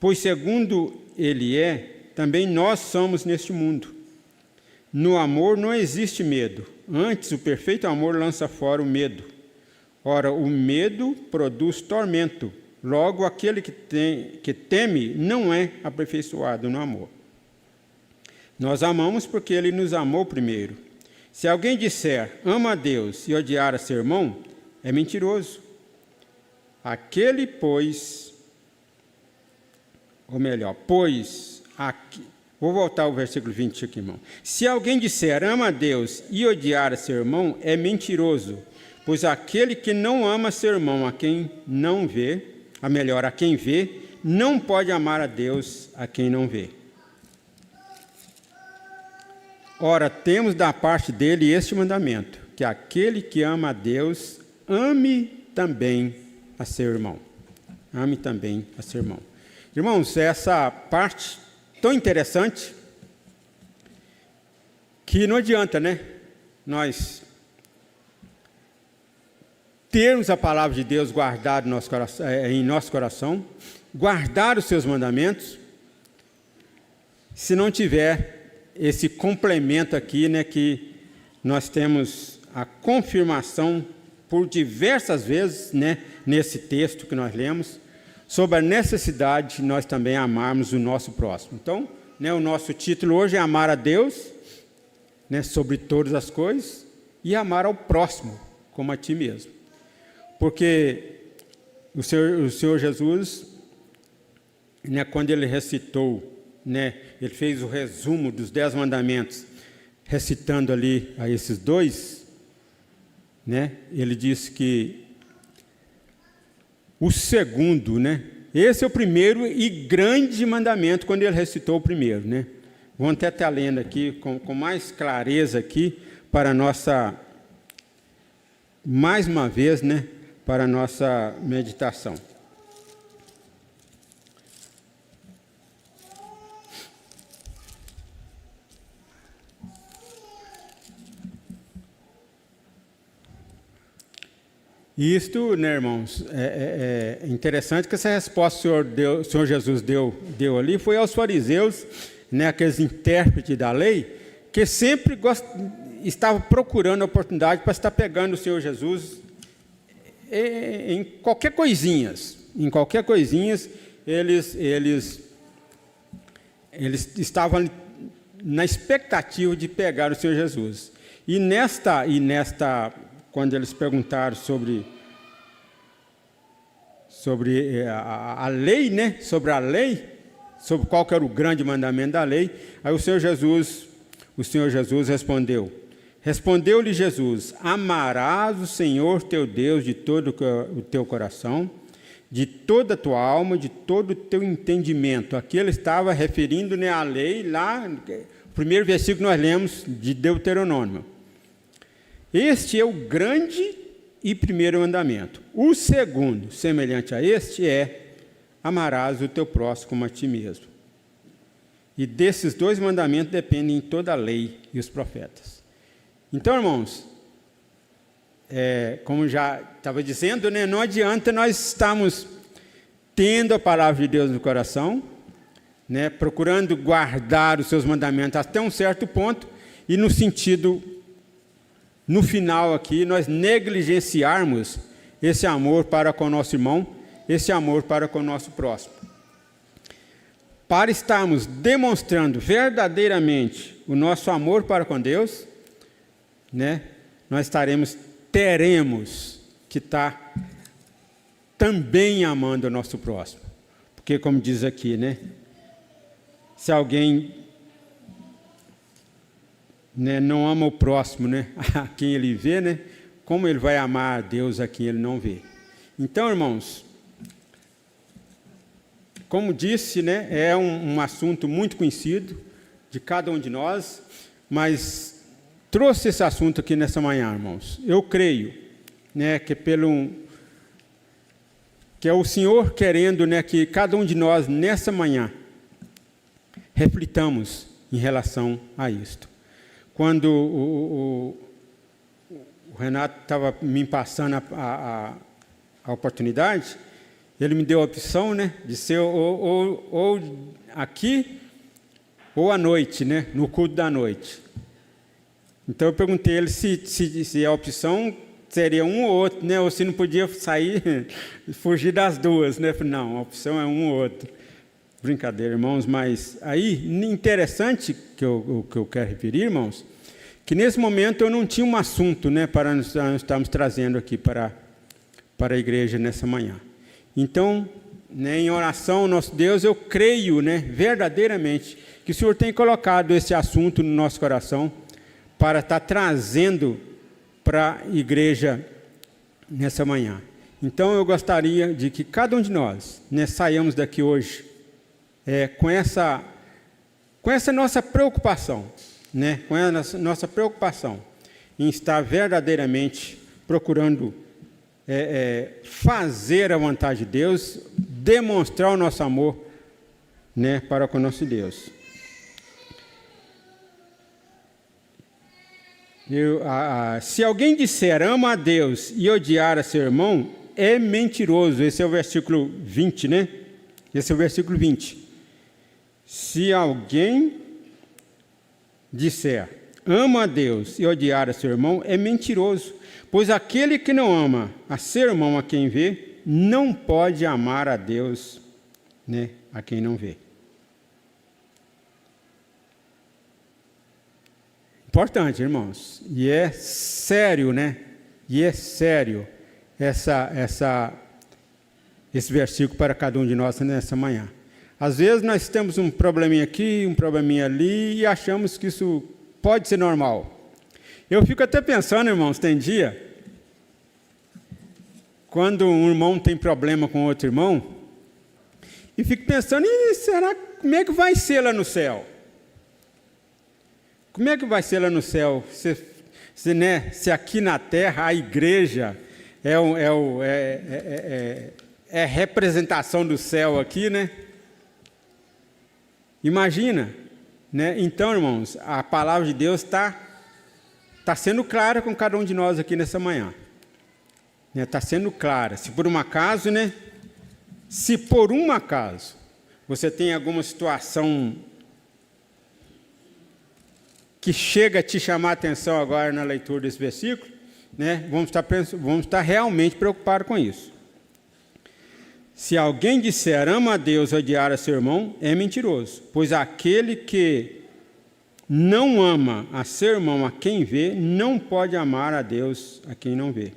Pois, segundo ele é, também nós somos neste mundo. No amor não existe medo. Antes, o perfeito amor lança fora o medo. Ora, o medo produz tormento. Logo, aquele que teme não é aperfeiçoado no amor. Nós amamos porque ele nos amou primeiro. Se alguém disser, ama a Deus e odiar a seu irmão, é mentiroso. Aquele, vou voltar ao versículo 20 aqui, irmão. Se alguém disser, ama a Deus e odiar a seu irmão, é mentiroso. Pois aquele que não ama seu irmão, a quem vê, não pode amar a Deus a quem não vê. Ora, temos da parte dele este mandamento, que aquele que ama a Deus, ame também a seu irmão. Ame também a seu irmão. Irmãos, essa parte tão interessante, que não adianta, né? Nós termos a palavra de Deus guardada em nosso coração, guardar os seus mandamentos, se não tiver esse complemento aqui, né, que nós temos a confirmação por diversas vezes, né, nesse texto que nós lemos, sobre a necessidade de nós também amarmos o nosso próximo. Então, né, o nosso título hoje é amar a Deus, né, sobre todas as coisas, e amar ao próximo, como a ti mesmo. Porque o Senhor Jesus, né, quando ele recitou, né, ele fez o resumo dos 10 mandamentos, recitando ali a esses dois, né, ele disse que o segundo, né, esse é o primeiro e grande mandamento, quando ele recitou o primeiro, né. Vamos até estar lendo aqui com mais clareza aqui, para a nossa, mais uma vez, né, para a nossa meditação. E isto, né, irmãos, é interessante que essa resposta que o Senhor Jesus deu ali foi aos fariseus, né, aqueles intérpretes da lei, que sempre estavam procurando a oportunidade para estar pegando o Senhor Jesus em qualquer coisinhas. Em qualquer coisinhas, eles estavam na expectativa de pegar o Senhor Jesus. E nesta quando eles perguntaram sobre a lei, né? Sobre a lei, sobre qual que era o grande mandamento da lei, aí o Senhor Jesus O Senhor Jesus respondeu. Respondeu-lhe Jesus: amarás o Senhor teu Deus de todo o teu coração, de toda a tua alma, de todo o teu entendimento. Aqui ele estava referindo, né, à lei, lá, o primeiro versículo que nós lemos de Deuteronômio. Este é o grande e primeiro mandamento. O segundo, semelhante a este, é: amarás o teu próximo como a ti mesmo. E desses dois mandamentos dependem toda a lei e os profetas. Então, irmãos, como já estava dizendo, né, não adianta nós estarmos tendo a palavra de Deus no coração, né, procurando guardar os seus mandamentos até um certo ponto, e no sentido, no final aqui, nós negligenciarmos esse amor para com o nosso irmão, esse amor para com o nosso próximo. Para estarmos demonstrando verdadeiramente o nosso amor para com Deus, né, nós teremos que estar também amando o nosso próximo. Porque, como diz aqui, né, se alguém, né, não ama o próximo, né, a quem ele vê, né, como ele vai amar a Deus a quem ele não vê? Então, irmãos, como disse, né, é um assunto muito conhecido de cada um de nós, mas trouxe esse assunto aqui nessa manhã, irmãos. Eu creio, né, que é o Senhor querendo, né, que cada um de nós, nessa manhã, reflitamos em relação a isto. Quando o Renato estava me passando a oportunidade, ele me deu a opção, né, de ser ou aqui ou à noite, né, no culto da noite. Então eu perguntei a ele se a opção seria um ou outro, né, ou se não podia sair, fugir das duas, né? Não, a opção é um ou outro. Brincadeira, irmãos, mas aí, interessante que eu quero referir, irmãos, que nesse momento eu não tinha um assunto, né, para nós estarmos trazendo aqui para a igreja nessa manhã. Então, né, em oração, nosso Deus, eu creio, né, verdadeiramente, que o Senhor tem colocado esse assunto no nosso coração para estar trazendo para a igreja nessa manhã. Então, eu gostaria de que cada um de nós, né, saiamos daqui hoje com essa nossa preocupação, né, com a nossa preocupação em estar verdadeiramente procurando fazer a vontade de Deus, demonstrar o nosso amor, né, para com o nosso Deus. Se alguém disser ama a Deus e odiar a seu irmão, é mentiroso. Esse é o versículo 20, né? Esse é o versículo 20. Se alguém disser ama a Deus e odiar a seu irmão, é mentiroso. Pois aquele que não ama a seu irmão a quem vê, não pode amar a Deus, né, a quem não vê. Importante, irmãos. E é sério, né? E é sério esse versículo para cada um de nós nessa manhã. Às vezes nós temos um probleminha aqui, um probleminha ali, e achamos que isso pode ser normal. Eu fico até pensando, irmãos, tem dia, quando um irmão tem problema com outro irmão, e fico pensando, como é que vai ser lá no céu? Como é que vai ser lá no céu? Se aqui na terra a igreja é representação do céu aqui, né? Imagina, né? Então, irmãos, a palavra de Deus está sendo clara com cada um de nós aqui nessa manhã. Está sendo clara. Se por um acaso, né? Se por um acaso você tem alguma situação que chega a te chamar a atenção agora na leitura desse versículo, né? Vamos estar realmente preocupados com isso. Se alguém disser ama a Deus e odiar a seu irmão, é mentiroso, pois aquele que não ama a seu irmão a quem vê, não pode amar a Deus a quem não vê.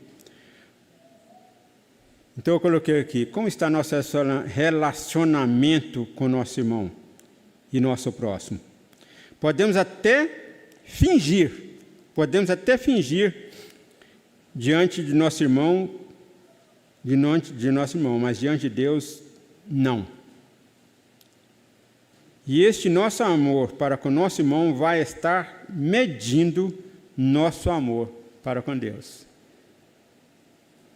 Então eu coloquei aqui, como está nosso relacionamento com nosso irmão e nosso próximo? Podemos até fingir, podemos até fingir diante de nosso irmão, mas diante de Deus, não. E este nosso amor para com nosso irmão vai estar medindo nosso amor para com Deus.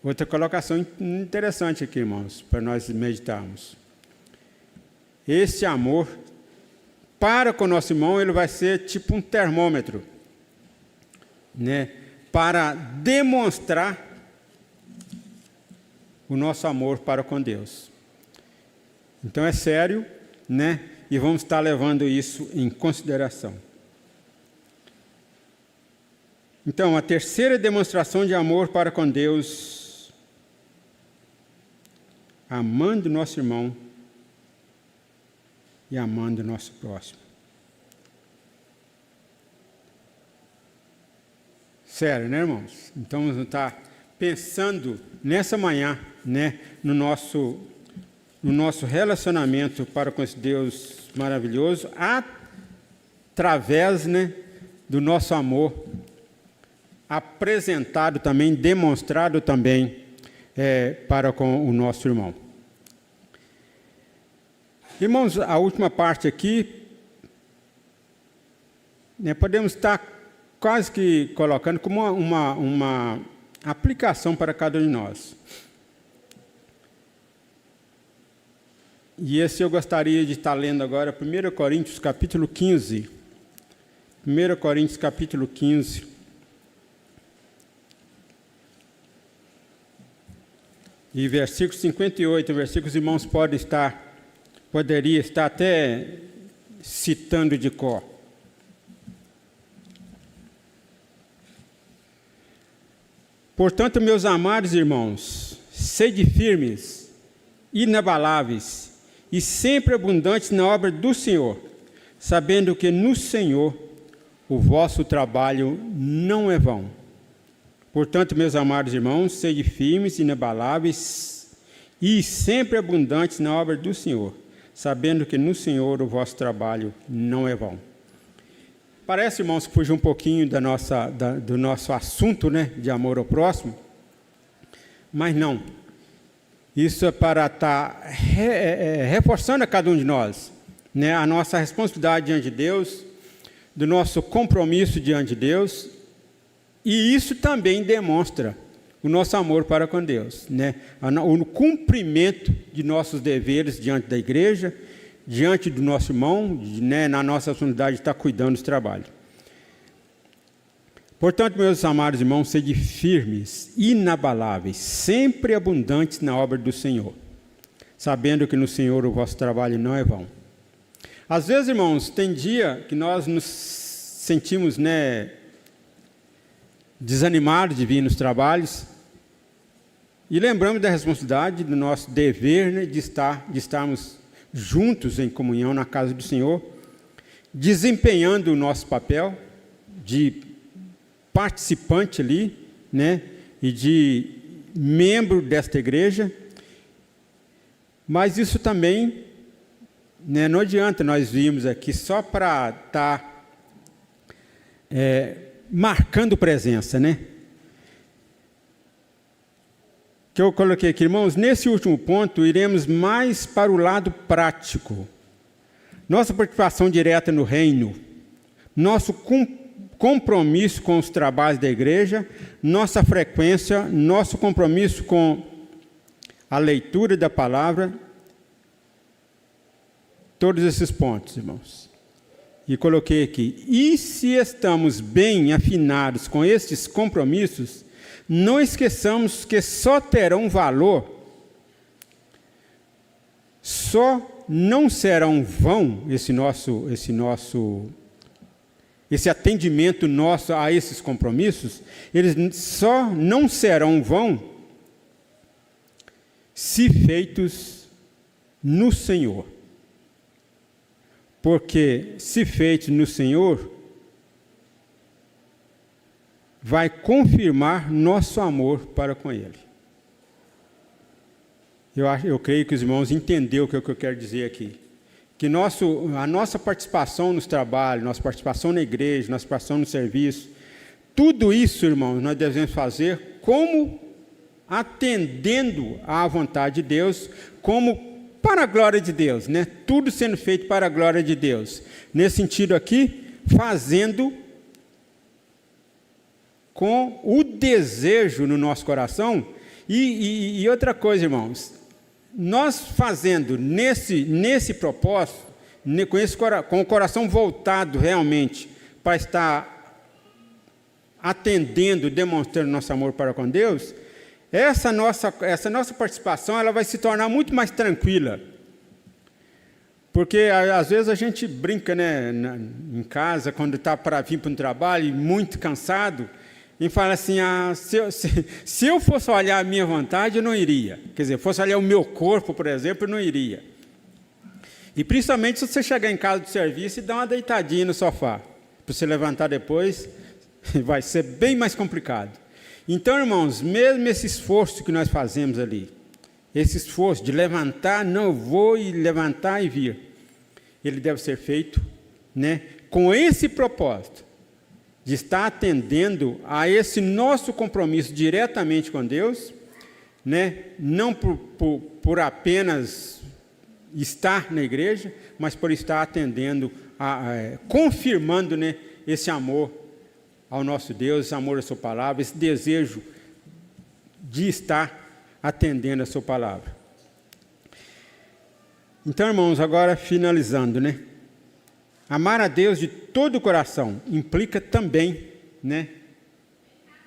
Outra colocação interessante aqui, irmãos, para nós meditarmos. Este amor para com nosso irmão, ele vai ser tipo um termômetro, né, para demonstrar o nosso amor para com Deus. Então é sério, né? E vamos estar levando isso em consideração. Então, a terceira demonstração de amor para com Deus, amando nosso irmão e amando o nosso próximo. Sério, né, irmãos? Então, vamos estar pensando nessa manhã, né, no nosso relacionamento para com esse Deus maravilhoso, através, né, do nosso amor apresentado também, demonstrado também para com o nosso irmão. Irmãos, a última parte aqui, né, podemos estar quase que colocando como uma aplicação para cada um de nós. E esse eu gostaria de estar lendo agora, 1 Coríntios capítulo 15. 1 Coríntios capítulo 15. E versículo 58, versículos os irmãos poderia estar até citando de cor. Portanto, meus amados irmãos, sede firmes, inabaláveis e sempre abundantes na obra do Senhor, sabendo que no Senhor o vosso trabalho não é vão. Portanto, meus amados irmãos, sede firmes, inabaláveis e sempre abundantes na obra do Senhor, sabendo que no Senhor o vosso trabalho não é vão. Parece, irmãos, que fugiu um pouquinho do nosso assunto, né, de amor ao próximo, mas não. Isso é para estar reforçando a cada um de nós, né, a nossa responsabilidade diante de Deus, do nosso compromisso diante de Deus, e isso também demonstra o nosso amor para com Deus, né, o cumprimento de nossos deveres diante da igreja, diante do nosso irmão, né, na nossa responsabilidade de estar cuidando dos trabalhos. Portanto, meus amados irmãos, sede firmes, inabaláveis, sempre abundantes na obra do Senhor, sabendo que no Senhor o vosso trabalho não é vão. Às vezes, irmãos, tem dia que nós nos sentimos, né, desanimados de vir nos trabalhos e lembramos da responsabilidade, do nosso dever, né, de estarmos juntos em comunhão na casa do Senhor, desempenhando o nosso papel de participante ali, né, e de membro desta igreja, mas isso também, né, não adianta nós virmos aqui só para estar marcando presença, né? Que eu coloquei aqui, irmãos, nesse último ponto, iremos mais para o lado prático. Nossa participação direta no reino, nosso compromisso com os trabalhos da igreja, nossa frequência, nosso compromisso com a leitura da palavra, todos esses pontos, irmãos. E coloquei aqui, e se estamos bem afinados com estes compromissos, não esqueçamos que só terão valor, só não serão vão esse atendimento nosso a esses compromissos, eles só não serão vão se feitos no Senhor. Porque se feitos no Senhor, vai confirmar nosso amor para com Ele. Eu creio que os irmãos entenderam o que eu quero dizer aqui. que a nossa participação nos trabalhos, nossa participação na igreja, nossa participação no serviço, tudo isso, irmãos, nós devemos fazer como atendendo à vontade de Deus, como para a glória de Deus, né? Tudo sendo feito para a glória de Deus. Nesse sentido aqui, fazendo com o desejo no nosso coração. E outra coisa, irmãos, nós fazendo nesse propósito, com o coração voltado realmente para estar atendendo, demonstrando nosso amor para com Deus, essa nossa participação ela vai se tornar muito mais tranquila. Porque às vezes a gente brinca, né, em casa, quando está para vir para um trabalho, muito cansado, e fala assim, se eu fosse olhar a minha vontade, eu não iria. Quer dizer, fosse olhar o meu corpo, por exemplo, eu não iria. E principalmente se você chegar em casa do serviço e dar uma deitadinha no sofá, para você levantar depois, vai ser bem mais complicado. Então, irmãos, mesmo esse esforço que nós fazemos ali, esse esforço de levantar, não vou e levantar e vir, ele deve ser feito, né, com esse propósito, de estar atendendo a esse nosso compromisso diretamente com Deus, né? Não por apenas estar na igreja, mas por estar atendendo, confirmando, né, esse amor ao nosso Deus, esse amor à sua palavra, esse desejo de estar atendendo a sua palavra. Então, irmãos, agora finalizando, né? Amar a Deus de todo o coração implica também, né?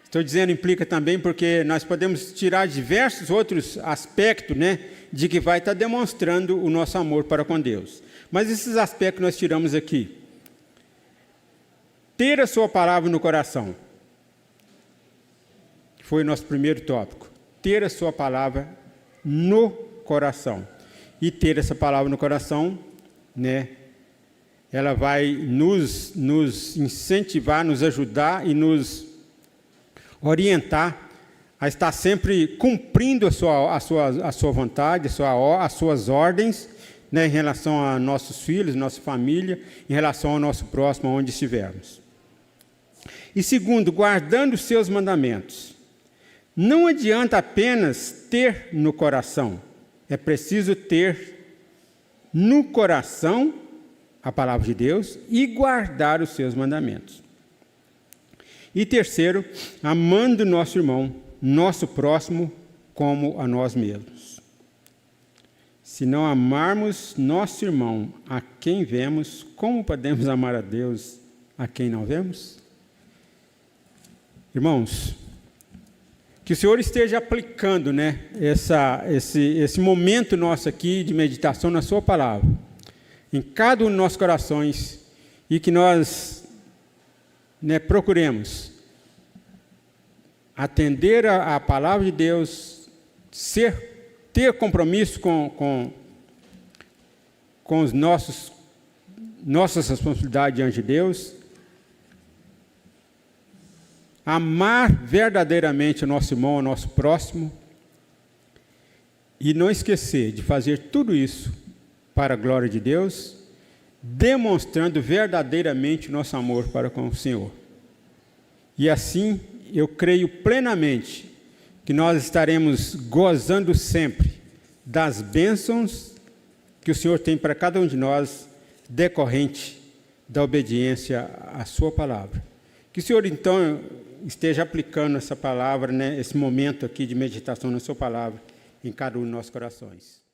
Estou dizendo implica também porque nós podemos tirar diversos outros aspectos, né, de que vai estar demonstrando o nosso amor para com Deus. Mas esses aspectos nós tiramos aqui. Ter a sua palavra no coração. Foi o nosso primeiro tópico. Ter a sua palavra no coração. E ter essa palavra no coração, né, ela vai nos incentivar, nos ajudar e nos orientar a estar sempre cumprindo a sua vontade, as suas ordens, né, em relação a nossos filhos, nossa família, em relação ao nosso próximo, onde estivermos. E segundo, guardando os seus mandamentos. Não adianta apenas ter no coração, é preciso ter no coração a palavra de Deus e guardar os seus mandamentos. E terceiro, amando nosso irmão, nosso próximo, como a nós mesmos. Se não amarmos nosso irmão a quem vemos, como podemos amar a Deus a quem não vemos? Irmãos, que o Senhor esteja aplicando, né, esse momento nosso aqui de meditação na sua palavra, em cada um dos nossos corações, e que nós, né, procuremos atender a palavra de Deus, ter compromisso com os nossas responsabilidades diante de Deus, amar verdadeiramente o nosso irmão, o nosso próximo, e não esquecer de fazer tudo isso para a glória de Deus, demonstrando verdadeiramente o nosso amor para com o Senhor. E assim, eu creio plenamente que nós estaremos gozando sempre das bênçãos que o Senhor tem para cada um de nós, decorrente da obediência à sua palavra. Que o Senhor, então, esteja aplicando essa palavra, né, esse momento aqui de meditação na sua palavra, em cada um dos nossos corações.